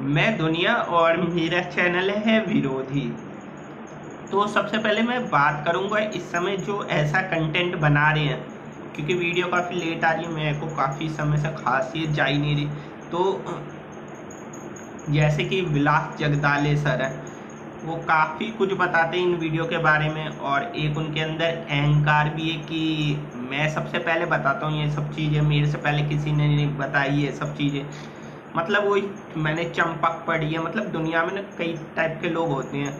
मैं दुनिया और मेरा चैनल है विरोधी। तो सबसे पहले मैं बात करूंगा इस समय जो ऐसा कंटेंट बना रहे हैं, क्योंकि वीडियो काफ़ी लेट आ रही है, मेरे को काफ़ी समय से खांसी जा ही नहीं रही। तो जैसे कि विलास जगदाले सर है, वो काफ़ी कुछ बताते हैं इन वीडियो के बारे में, और एक उनके अंदर अहंकार भी है कि मैं सबसे पहले बताता हूँ ये सब चीज़ें, मेरे से पहले किसी ने नहीं बताई ये सब चीज़ें। मतलब वही मैंने चंपक पढ़ी है। मतलब दुनिया में ना कई टाइप के लोग होते हैं,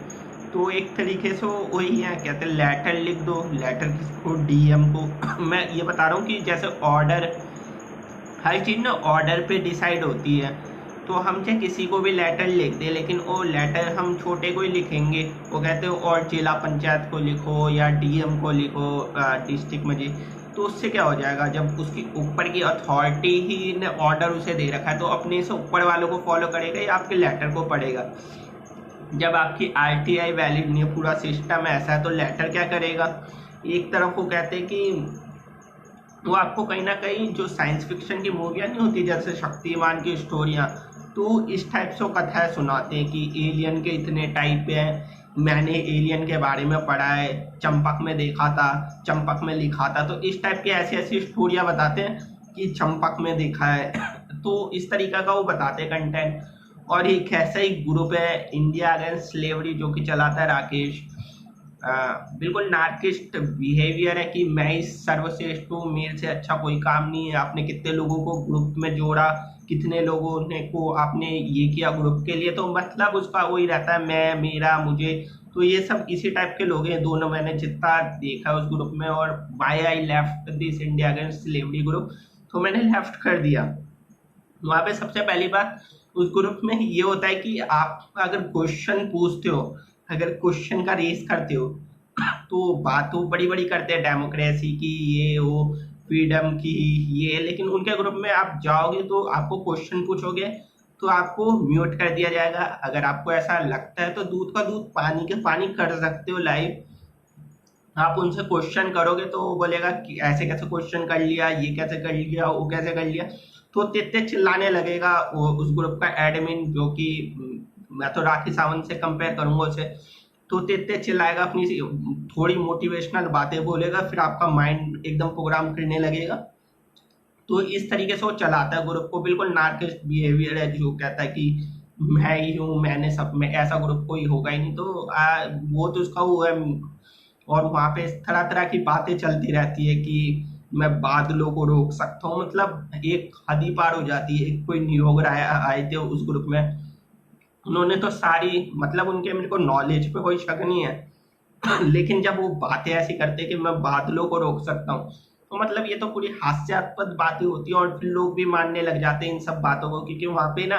तो एक तरीके से वही है, कहते हैं लेटर लिख दो, लेटर किसको, डीएम को। मैं ये बता रहा हूँ कि जैसे ऑर्डर, हर चीज़ ना ऑर्डर पे डिसाइड होती है। तो हम चाहे किसी को भी लेटर लिख दें, लेकिन वो लेटर हम छोटे को ही लिखेंगे। वो कहते हो और जिला पंचायत को लिखो या डीएम को लिखो, डिस्ट्रिक्ट मजिस्ट्रेट। तो उससे क्या हो जाएगा, जब उसकी ऊपर की अथॉरिटी ही ने ऑर्डर उसे दे रखा है, तो अपने से ऊपर वालों को फॉलो करेगा या आपके लेटर को पढ़ेगा। जब आपकी आरटीआई वैलिड नहीं है, पूरा सिस्टम ऐसा है, तो लेटर क्या करेगा। एक तरफ वो कहते हैं कि वो आपको कहीं ना कहीं जो साइंस फिक्शन की मूवियाँ नहीं होती, जैसे शक्तिमान की स्टोरियाँ, तो इस टाइप से कथाएं सुनाते हैं कि एलियन के इतने टाइप हैं, मैंने एलियन के बारे में पढ़ा है, चंपक में देखा था, चंपक में लिखा था। तो इस टाइप की ऐसी ऐसी स्टोरियाँ बताते हैं कि चंपक में देखा है। तो इस तरीका का वो बताते हैं कंटेंट। और एक ऐसा ही ग्रुप है, इंडिया अगेंस्ट स्लेवरी, जो कि चलाता है राकेश। बिल्कुल नार्किस्ट बिहेवियर है कि मैं ही सर्वश्रेष्ठ हूँ, मेरे से अच्छा कोई काम नहीं है। आपने कितने लोगों को ग्रुप में जोड़ा, कितने लोगों ने को आपने ये किया ग्रुप के लिए, तो मतलब उसका वही रहता है, मैं, मेरा, मुझे। तो ये सब इसी टाइप के लोग हैं दोनों, मैंने जितना देखा उस ग्रुप में। और why I left this India against slavery group, तो मैंने लेफ्ट कर दिया। वहाँ पे सबसे पहली बात उस ग्रुप में ये होता है कि आप अगर क्वेश्चन पूछते हो, अगर क्वेश्चन का रेस करते हो, तो बात तो बड़ी बड़ी करते हैं डेमोक्रेसी की, ये वो, फ्रीडम की, ये। लेकिन उनके ग्रुप में आप जाओगे तो आपको क्वेश्चन पूछोगे तो आपको म्यूट कर दिया जाएगा। अगर आपको ऐसा लगता है तो दूध का दूध, पानी के पानी कर सकते हो लाइव। आप उनसे क्वेश्चन करोगे तो वो बोलेगा कि ऐसे कैसे क्वेश्चन कर लिया, ये कैसे कर लिया, वो कैसे कर लिया। तो तेते चिल्लाने लगेगा वो उस ग्रुप का एडमिन, जो कि मैं तो राखी सावंत से कंपेयर करूंगा उसे। तो तेते चिल्लाएगा, अपनी थोड़ी मोटिवेशनल बातें बोलेगा, फिर आपका माइंड एकदम प्रोग्राम करने लगेगा। तो इस तरीके से वो चलाता है ग्रुप को। बिल्कुल नार्किस्ट बिहेवियर है, जो कहता है कि मैं ही हूँ, मैंने सब में, ऐसा ग्रुप कोई होगा ही नहीं। तो वो तो उसका वो है। और वहाँ पे तरह तरह की बातें चलती रहती है कि मैं बादलों को रोक सकता हूँ। मतलब एक हद ही पार हो जाती है। कोई नियोग राय आए थे उस ग्रुप में, उन्होंने तो सारी, मतलब उनके, मेरे को नॉलेज पे कोई शक नहीं है, लेकिन जब वो बातें ऐसी करते हैं कि मैं बादलों को रोक सकता हूँ, तो मतलब ये तो पूरी हास्यास्पद बातें होती है। और फिर लोग भी मानने लग जाते हैं इन सब बातों को, क्योंकि वहाँ पे ना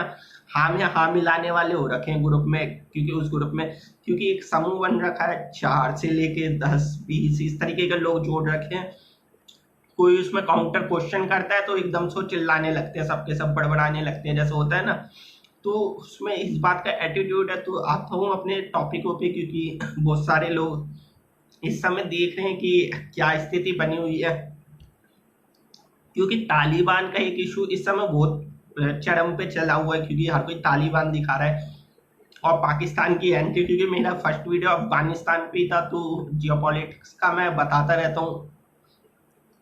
हाँ में हाँ मिलाने वाले हो रखे हैं ग्रुप में। क्योंकि उस ग्रुप में, क्योंकि एक समूह बन रखा है, 4 से लेके 10 20 इस तरीके के लोग जोड़ रखे हैं। कोई उसमें काउंटर क्वेश्चन करता है तो एकदम से चिल्लाने लगते हैं, सबके सब बड़बड़ाने लगते हैं, जैसे होता है ना। तो उसमें इस बात का एटीट्यूड है। तो आता हूँ अपने टॉपिकों पे, क्योंकि बहुत सारे लोग इस समय देख रहे हैं कि क्या स्थिति बनी हुई है। क्योंकि तालिबान का एक इशू इस समय बहुत चरम पे चला हुआ है, क्योंकि हर कोई तालिबान दिखा रहा है। और पाकिस्तान की एंटी, क्योंकि मेरा फर्स्ट वीडियो अफगानिस्तान पे था, तो जियोपॉलिटिक्स का मैं बताता रहता हूँ,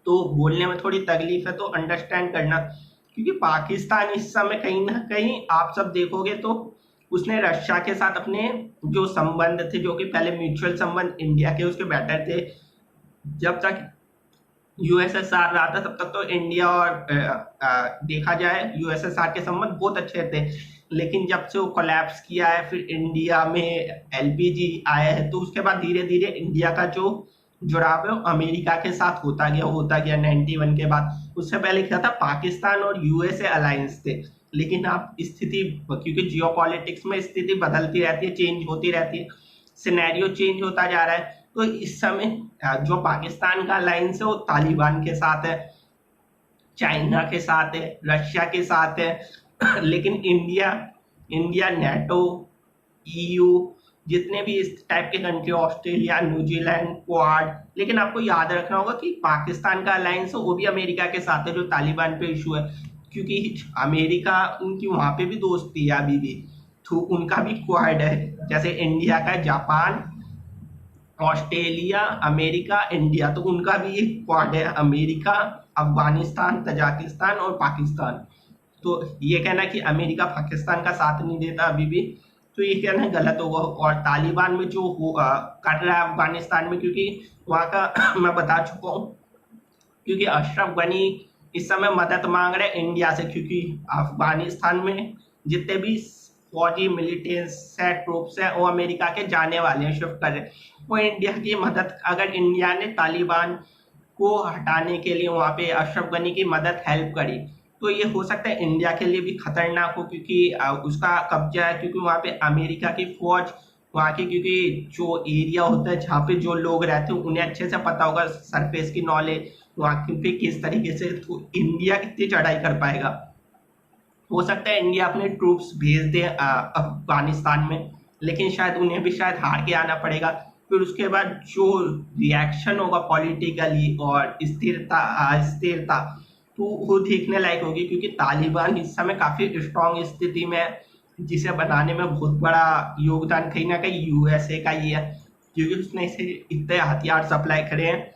तो बोलने में थोड़ी तकलीफ है, तो अंडरस्टैंड करना। क्योंकि पाकिस्तान इस समय कहीं ना कहीं आप सब देखोगे तो उसने रशिया के साथ अपने जो संबंध थे, जो कि पहले म्यूचुअल संबंध इंडिया के उसके बेटर थे। जब तक यूएसएसआर रहा था तब तक तो इंडिया और देखा जाए यूएसएसआर के संबंध बहुत अच्छे थे। लेकिन जब से वो कोलैप्स किया है, फिर इंडिया में एलपीजी आया है, तो उसके बाद धीरे धीरे इंडिया का जो जुड़ाव है वो अमेरिका के साथ होता गया 91 के बाद। उससे पहले क्या था, पाकिस्तान और यूएसए अलायंस थे। लेकिन अब स्थिति, क्योंकि जियोपॉलिटिक्स में स्थिति बदलती रहती है, चेंज होती रहती है, सिनेरियो चेंज होता जा रहा है। तो इस समय जो पाकिस्तान का अलायंस है वो तालिबान के साथ है, चाइना के साथ है, रशिया के साथ है। लेकिन इंडिया इंडिया नेटो, ईयू, जितने भी इस टाइप के कंट्री, ऑस्ट्रेलिया, न्यूजीलैंड, क्वाड। लेकिन आपको याद रखना होगा कि पाकिस्तान का अलायंस है वो भी अमेरिका के साथ है, जो तालिबान पे इशू है। क्योंकि अमेरिका उनकी वहां पे भी दोस्ती है अभी भी। तो उनका भी क्वाड है, जैसे इंडिया का जापान, ऑस्ट्रेलिया, अमेरिका, इंडिया, तो उनका भी एक क्वाड है, अमेरिका, अफगानिस्तान, तजाकिस्तान और पाकिस्तान। तो ये कहना कि अमेरिका पाकिस्तान का साथ नहीं देता अभी भी, तो ये कहना गलत होगा। और तालिबान में जो कर रहा है अफगानिस्तान में, क्योंकि वहाँ का मैं बता चुका हूँ, क्योंकि अशरफ गनी इस समय मदद मांग रहे हैं इंडिया से, क्योंकि अफगानिस्तान में जितने भी फौजी मिलिटेंट्स है, ट्रूप्स है, वो अमेरिका के जाने वाले हैं, शिफ्ट कर रहे हैं। वो इंडिया की मदद, अगर इंडिया ने तालिबान को हटाने के लिए वहाँ पे अशरफ गनी की मदद हेल्प करी, तो ये हो सकता है इंडिया के लिए भी खतरनाक हो, क्योंकि उसका कब्जा है, क्योंकि वहाँ पे अमेरिका की फौज, वहाँ की, क्योंकि जो एरिया होता है जहाँ पे जो लोग रहते हैं उन्हें अच्छे से पता होगा, सरफेस की नॉलेज वहाँ पे किस तरीके से, तो इंडिया कितनी चढ़ाई कर पाएगा। हो सकता है इंडिया अपने ट्रूप्स भेज दे अफगानिस्तान में, लेकिन शायद उन्हें भी शायद हार के आना पड़ेगा। फिर उसके बाद जो रिएक्शन होगा पॉलिटिकली और स्थिरता तो वो देखने लायक होगी, क्योंकि तालिबान इस समय काफी स्ट्रॉन्ग स्थिति में है, जिसे बनाने में बहुत बड़ा योगदान कहीं ना कहीं यूएसए का ही है, क्योंकि उसने इसे इतने हथियार सप्लाई करे हैं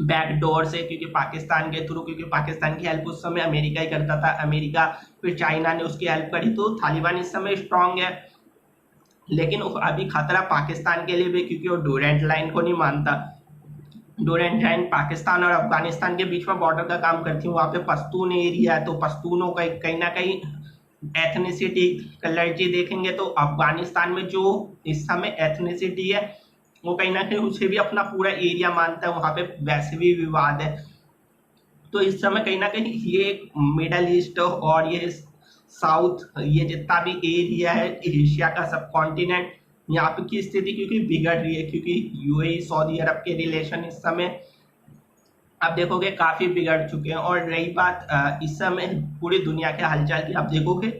बैकडोर से, क्योंकि पाकिस्तान के थ्रू, क्योंकि पाकिस्तान की हेल्प उस समय अमेरिका ही करता था, अमेरिका फिर चाइना ने उसकी हेल्प करी, तो तालिबान इस समय स्ट्रांग है। लेकिन अभी खतरा पाकिस्तान के लिए भी, क्योंकि वो डोरेंट लाइन को नहीं मानता। डोरेंट लाइन पाकिस्तान और अफगानिस्तान के बीच में बॉर्डर का काम करती है, वहाँ पे पश्तून एरिया है, तो पश्तूनों का कहीं ना कहीं एथनिसिटी कलर्जी देखेंगे, तो अफगानिस्तान में जो इस समय एथनिसिटी है वो कहीं ना कहीं उसे भी अपना पूरा एरिया मानता है, वहाँ पे वैसे भी विवाद है। तो इस समय कहीं ना कहीं ये मिडल ईस्ट और ये साउथ, ये जितना भी एरिया है एशिया का सब कॉन्टिनेंट, यहाँ पे की स्थिति क्योंकि बिगड़ रही है, क्योंकि यूएई सऊदी अरब के रिलेशन इस समय आप देखोगे काफी बिगड़ चुके हैं। और रही बात इस समय पूरी दुनिया के हालचाल की, आप देखोगे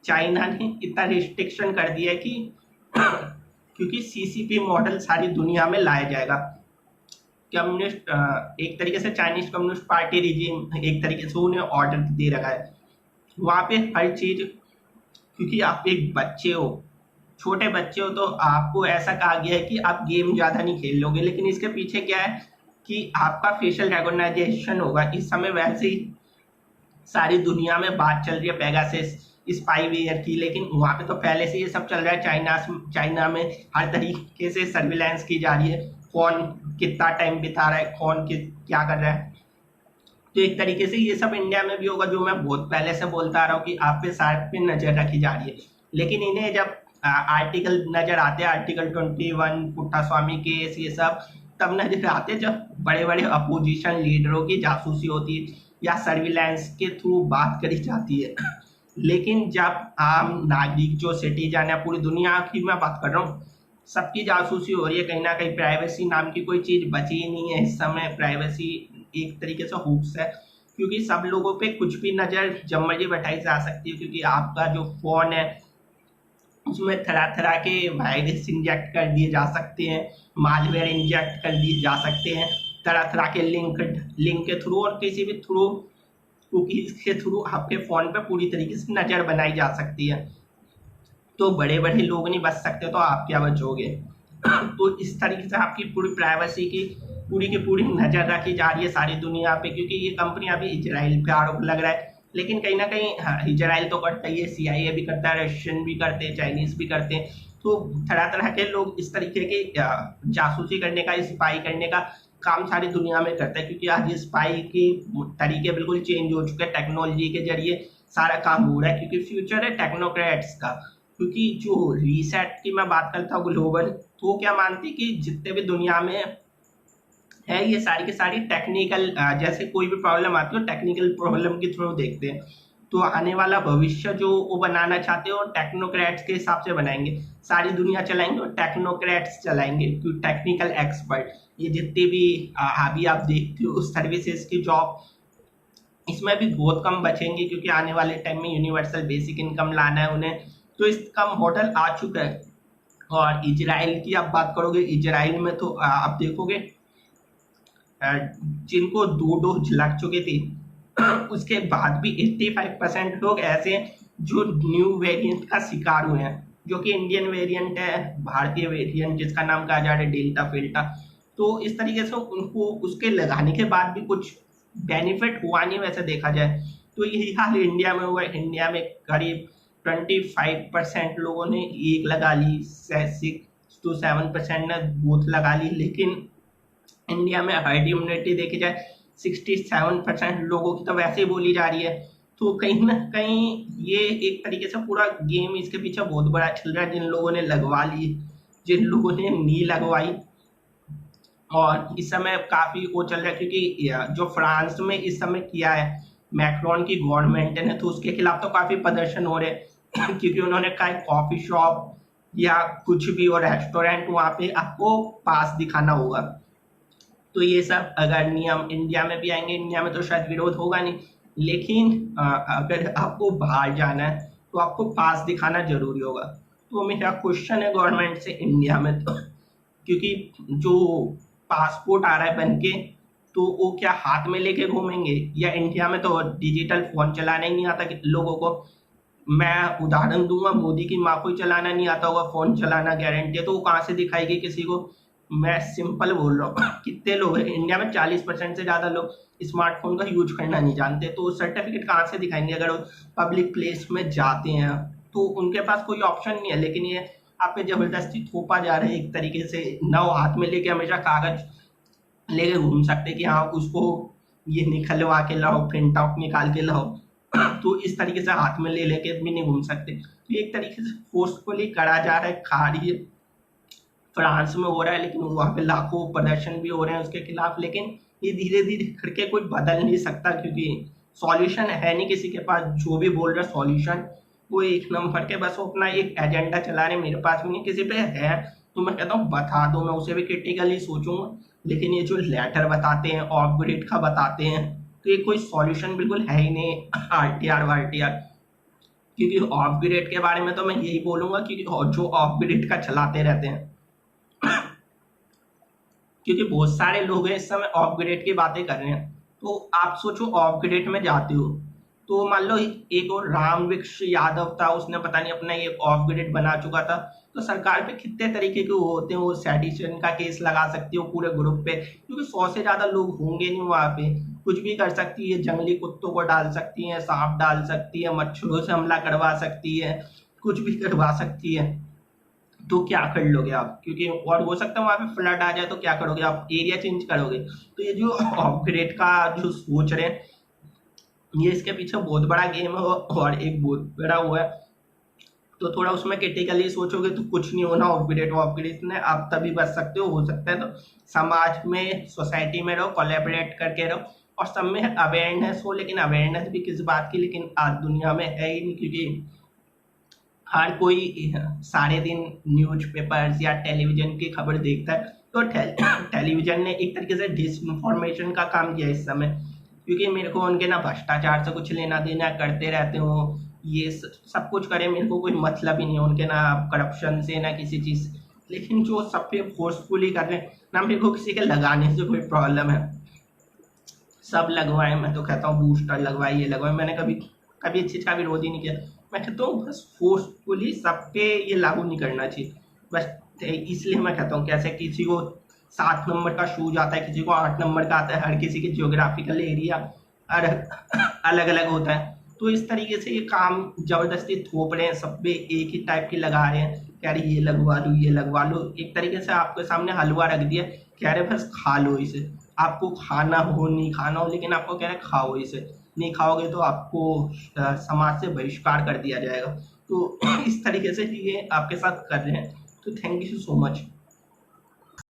चाइना ने इतना रिस्ट्रिक्शन कर दिया है कि क्योंकि सीसीपी मॉडल सारी दुनिया में लाया जाएगा। कम्युनिस्ट एक तरीके से चाइनीज कम्युनिस्ट पार्टी रिजीम एक तरीके से उन्हें ऑर्डर दे रखा है वहाँ पे हर चीज, क्योंकि आप एक बच्चे हो, छोटे बच्चे हो, तो आपको ऐसा कहा गया है कि आप गेम ज्यादा नहीं खेल लोगे, लेकिन इसके पीछे क्या है कि आपका फेशियल रिकॉग्नाइजेशन होगा। इस समय वैसे ही सारी दुनिया में बात चल रही है पेगासस स्पाईवेयर की, लेकिन वहाँ पे तो पहले से ये सब चल रहा है। चाइना में हर तरीके से सर्विलांस की जा रही है, कौन कितना टाइम बिता रहा है, कौन क्या कर रहा है। तो एक तरीके से ये सब इंडिया में भी होगा, जो मैं बहुत पहले से बोलता आ रहा हूँ कि आप पे साइड पे नजर रखी जा रही है। लेकिन इन्हें जब आर्टिकल नजर आते हैं, आर्टिकल 21 पुट्टास्वामी केस, ये सब तब नजर आते जब बड़े बड़े अपोजिशन लीडरों की जासूसी होती है या सर्विलांस के थ्रू बात करी जाती है। लेकिन जब आम नागरिक जो सिटीजन है, पूरी दुनिया की मैं बात कर रहा हूँ, सबकी जासूसी हो रही है, कहीं ना कहीं प्राइवेसी नाम की कोई चीज बची ही नहीं है इस समय। प्राइवेसी एक तरीके से हुक्स है, क्योंकि सब लोगों पे कुछ भी नजर जब मर्जी बैठाई जा सकती है, क्योंकि आपका जो फोन है उसमें तरह तरह के वायरस इंजेक्ट कर दिए जा सकते हैं, मालवेयर इंजेक्ट कर दिए जा सकते हैं, तरह तरह के लिंक के थ्रू और किसी भी थ्रू कुकीज के थ्रू आपके फोन पे पूरी तरीके से नजर बनाई जा सकती है। तो बड़े बड़े लोग नहीं बच सकते, तो आप क्या बचोगे। तो इस तरीके से आपकी पूरी प्राइवेसी की पूरी नजर रखी जा रही है सारी दुनिया पे, क्योंकि ये कंपनी अभी इजराइल पे आरोप लग रहा है, लेकिन कहीं ना कहीं इजराइल तो करता ही है, CIA भी करता है, रशियन भी करते हैं, चाइनीज भी करते हैं। तो तरह तरह के लोग इस तरीके के जासूसी करने का, स्पाई करने का काम सारी दुनिया में करता है, क्योंकि आज स्पाई के तरीके बिल्कुल चेंज हो चुके हैं, टेक्नोलॉजी के जरिए सारा काम हो रहा है, क्योंकि फ्यूचर है टेक्नोक्रेट्स का। क्योंकि जो रीसेट की मैं बात करता हूँ ग्लोबल, तो वो क्या मानती कि जितने भी दुनिया में है ये सारी की सारी टेक्निकल, जैसे कोई भी प्रॉब्लम आती है टेक्निकल प्रॉब्लम के थ्रू देखते हैं। तो आने वाला भविष्य जो वो बनाना चाहते हो टेक्नोक्रेट्स के हिसाब से बनाएंगे, सारी दुनिया चलाएंगे और टेक्नोक्रेट्स चलाएंगे, क्योंकि टेक्निकल एक्सपर्ट ये जितने भी अभी आप देखते हो सर्विसेज की जॉब, इसमें भी बहुत कम बचेंगे, क्योंकि आने वाले टाइम में यूनिवर्सल बेसिक इनकम लाना है उन्हें, तो इसका मॉडल आ चुका है। और इजराइल की आप बात करोगे, इजराइल में तो आप देखोगे जिनको 2 डोज लग चुके थे उसके बाद भी 85% लोग ऐसे हैं जो न्यू वेरिएंट का शिकार हुए हैं। जो कि इंडियन वेरिएंट है, भारतीय वेरिएंट जिसका नाम कहा जा रहा है डेल्टा फेल्टा। तो इस तरीके से उनको उसके लगाने के बाद भी कुछ बेनिफिट हुआ नहीं वैसे देखा जाए। तो यही हाल इंडिया में हुआ है। इंडिया में करीब 25% लोगों ने एक लगा ली, 6 to 7% ने बूथ लगा ली। लेकिन इंडिया में हर्ड इम्यूनिटी देखी जाए 67% लोगों की तो वैसे ही बोली जा रही है। तो कहीं ना कहीं ये एक तरीके से पूरा गेम इसके पीछे बहुत बड़ा चल रहा है। जिन लोगों ने लगवा ली, जिन लोगों ने नहीं लगवाई, और इस समय काफी वो चल रहा है क्योंकि जो फ्रांस में इस समय किया है मैक्रोन की गवर्नमेंट ने, तो उसके खिलाफ तो काफी प्रदर्शन हो रहे हैं क्योंकि उन्होंने कहा कॉफी शॉप या कुछ भी और रेस्टोरेंट वहां पे आपको पास दिखाना होगा। तो ये सब अगर नियम इंडिया में भी आएंगे, इंडिया में तो शायद विरोध होगा नहीं, लेकिन अगर आपको बाहर जाना है तो आपको पास दिखाना जरूरी होगा। तो मेरा क्वेश्चन है गवर्नमेंट से इंडिया में, तो क्योंकि जो पासपोर्ट आ रहा है बन के, तो वो क्या हाथ में लेके घूमेंगे, या इंडिया में तो डिजिटल फोन चलाना ही नहीं आता लोगों को। मैं उदाहरण दूंगा, मोदी की माँ को ही चलाना नहीं आता होगा फोन चलाना गारंटी है, तो वो कहाँ से दिखाएगी किसी को। मैं सिंपल बोल रहा हूँ कितने लोग हैं इंडिया में, 40% से ज्यादा लोग स्मार्टफोन का यूज करना नहीं जानते। तो सर्टिफिकेट कहाँ से दिखाएंगे अगर वो पब्लिक प्लेस में जाते हैं, तो उनके पास कोई ऑप्शन नहीं है। लेकिन ये आप पे जबरदस्ती थोपा जा रहा है एक तरीके से, ना वो हाथ में लेके हमेशा कागज लेके घूम सकते कि हाँ उसको ये निकलवा के लाओ, प्रिंट आउट निकाल के लाओ तो इस तरीके से हाथ में ले लेके भी नहीं घूम सकते। तो एक तरीके से फोर्सफुली करा जा रहा है, कार्य फ्रांस में हो रहा है, लेकिन वहाँ पे लाखों प्रदर्शन भी हो रहे हैं उसके खिलाफ। लेकिन ये धीरे धीरे करके कोई बदल नहीं सकता क्योंकि सॉल्यूशन है नहीं किसी के पास। जो भी बोल रहा है सॉल्यूशन वो एक नंबर के बस वो अपना एक एजेंडा चला रहे, मेरे पास भी नहीं किसी पे है तो मैं कहता हूँ बता दो, मैं उसे भी क्रिटिकली सोचूंगा। लेकिन ये जो लेटर बताते हैं, ऑफ ग्रिड का बताते हैं, तो ये कोई सॉल्यूशन बिल्कुल है ही नहीं आरटीआर वारटीआर। क्योंकि ऑफ ग्रिड के बारे में तो मैं यही बोलूंगा क्योंकि जो ऑफ ग्रिड का चलाते रहते हैं क्योंकि बहुत सारे लोग हैं इस समय ऑफ ग्रिड की बातें कर रहे हैं। तो आप सोचो ऑफ ग्रिड में जाते हो तो मान लो एक और राम वृक्ष यादव था, उसने पता नहीं अपना एक ऑफ ग्रिड बना चुका था। तो सरकार पे कितने तरीके के वो होते हैं, वो सेडिशन का केस लगा सकती है पूरे ग्रुप पे, क्योंकि 100 से ज्यादा लोग होंगे नहीं वहां पे। कुछ भी कर सकती है, जंगली कुत्तों को डाल सकती है, सांप डाल सकती है, मच्छरों से हमला करवा सकती है, कुछ भी करवा सकती है। तो क्या कर लोगे आप, क्योंकि और हो सकता है वहां पे फ्लड आ जाए तो क्या करोगे आप, एरिया चेंज करोगे। तो ये जो ऑफ ग्रिड का जो सोच रहे हैं, ये इसके पीछे बहुत बड़ा गेम है और एक बहुत बड़ा हुआ है। तो थोड़ा उसमें क्रिटिकली सोचोगे तो कुछ नहीं होना। ऑफ ग्रिड ने आप तभी बच सकते हो सकता है तो समाज में, सोसाइटी में रहो, कोलैबोरेट करके रहो और सब में अवेयरनेस हो। लेकिन अवेयरनेस भी किस बात की, लेकिन आज दुनिया में है ही नहीं, क्योंकि हर कोई सारे दिन न्यूज़पेपर्स या टेलीविजन की खबर देखता है। तो टेलीविजन ने एक तरीके से डिसइंफॉर्मेशन का काम किया इस समय, क्योंकि मेरे को उनके ना भ्रष्टाचार से कुछ लेना देना, करते रहते हो ये सब कुछ करे, मेरे को कोई मतलब ही नहीं है उनके, ना करप्शन से ना किसी चीज। लेकिन जो सब पे फोर्सफुली कर रहे हैं ना, मेरे को किसी के लगाने से कोई प्रॉब्लम है, सब लगवाए। मैं तो कहता हूँ बूस्टर लगवाए, ये लगवाए, मैंने कभी इस चीज का विरोध ही नहीं किया। मैं कहता हूँ बस फोर्सफुली सब पे ये लागू नहीं करना चाहिए बस। इसलिए मैं कहता हूँ कैसे किसी को 7 नंबर का शूज आता है, किसी को 8 नंबर का आता है, हर किसी के जियोग्राफिकल एरिया अलग अलग होता है। तो इस तरीके से ये काम जबरदस्ती थोप रहे हैं, सब पे एक ही टाइप की लगा रहे हैं, कह रहे ये लगवा लो ये लगवा लो। एक तरीके से आपके सामने हलवा रख दिया, कह रहे बस खा लो इसे, आपको खाना हो नहीं खाना हो, लेकिन आपको कह रहे खाओ इसे, नहीं खाओगे तो आपको समाज से बहिष्कार कर दिया जाएगा। तो इस तरीके से ये आपके साथ कर रहे हैं। तो थैंक यू सो मच।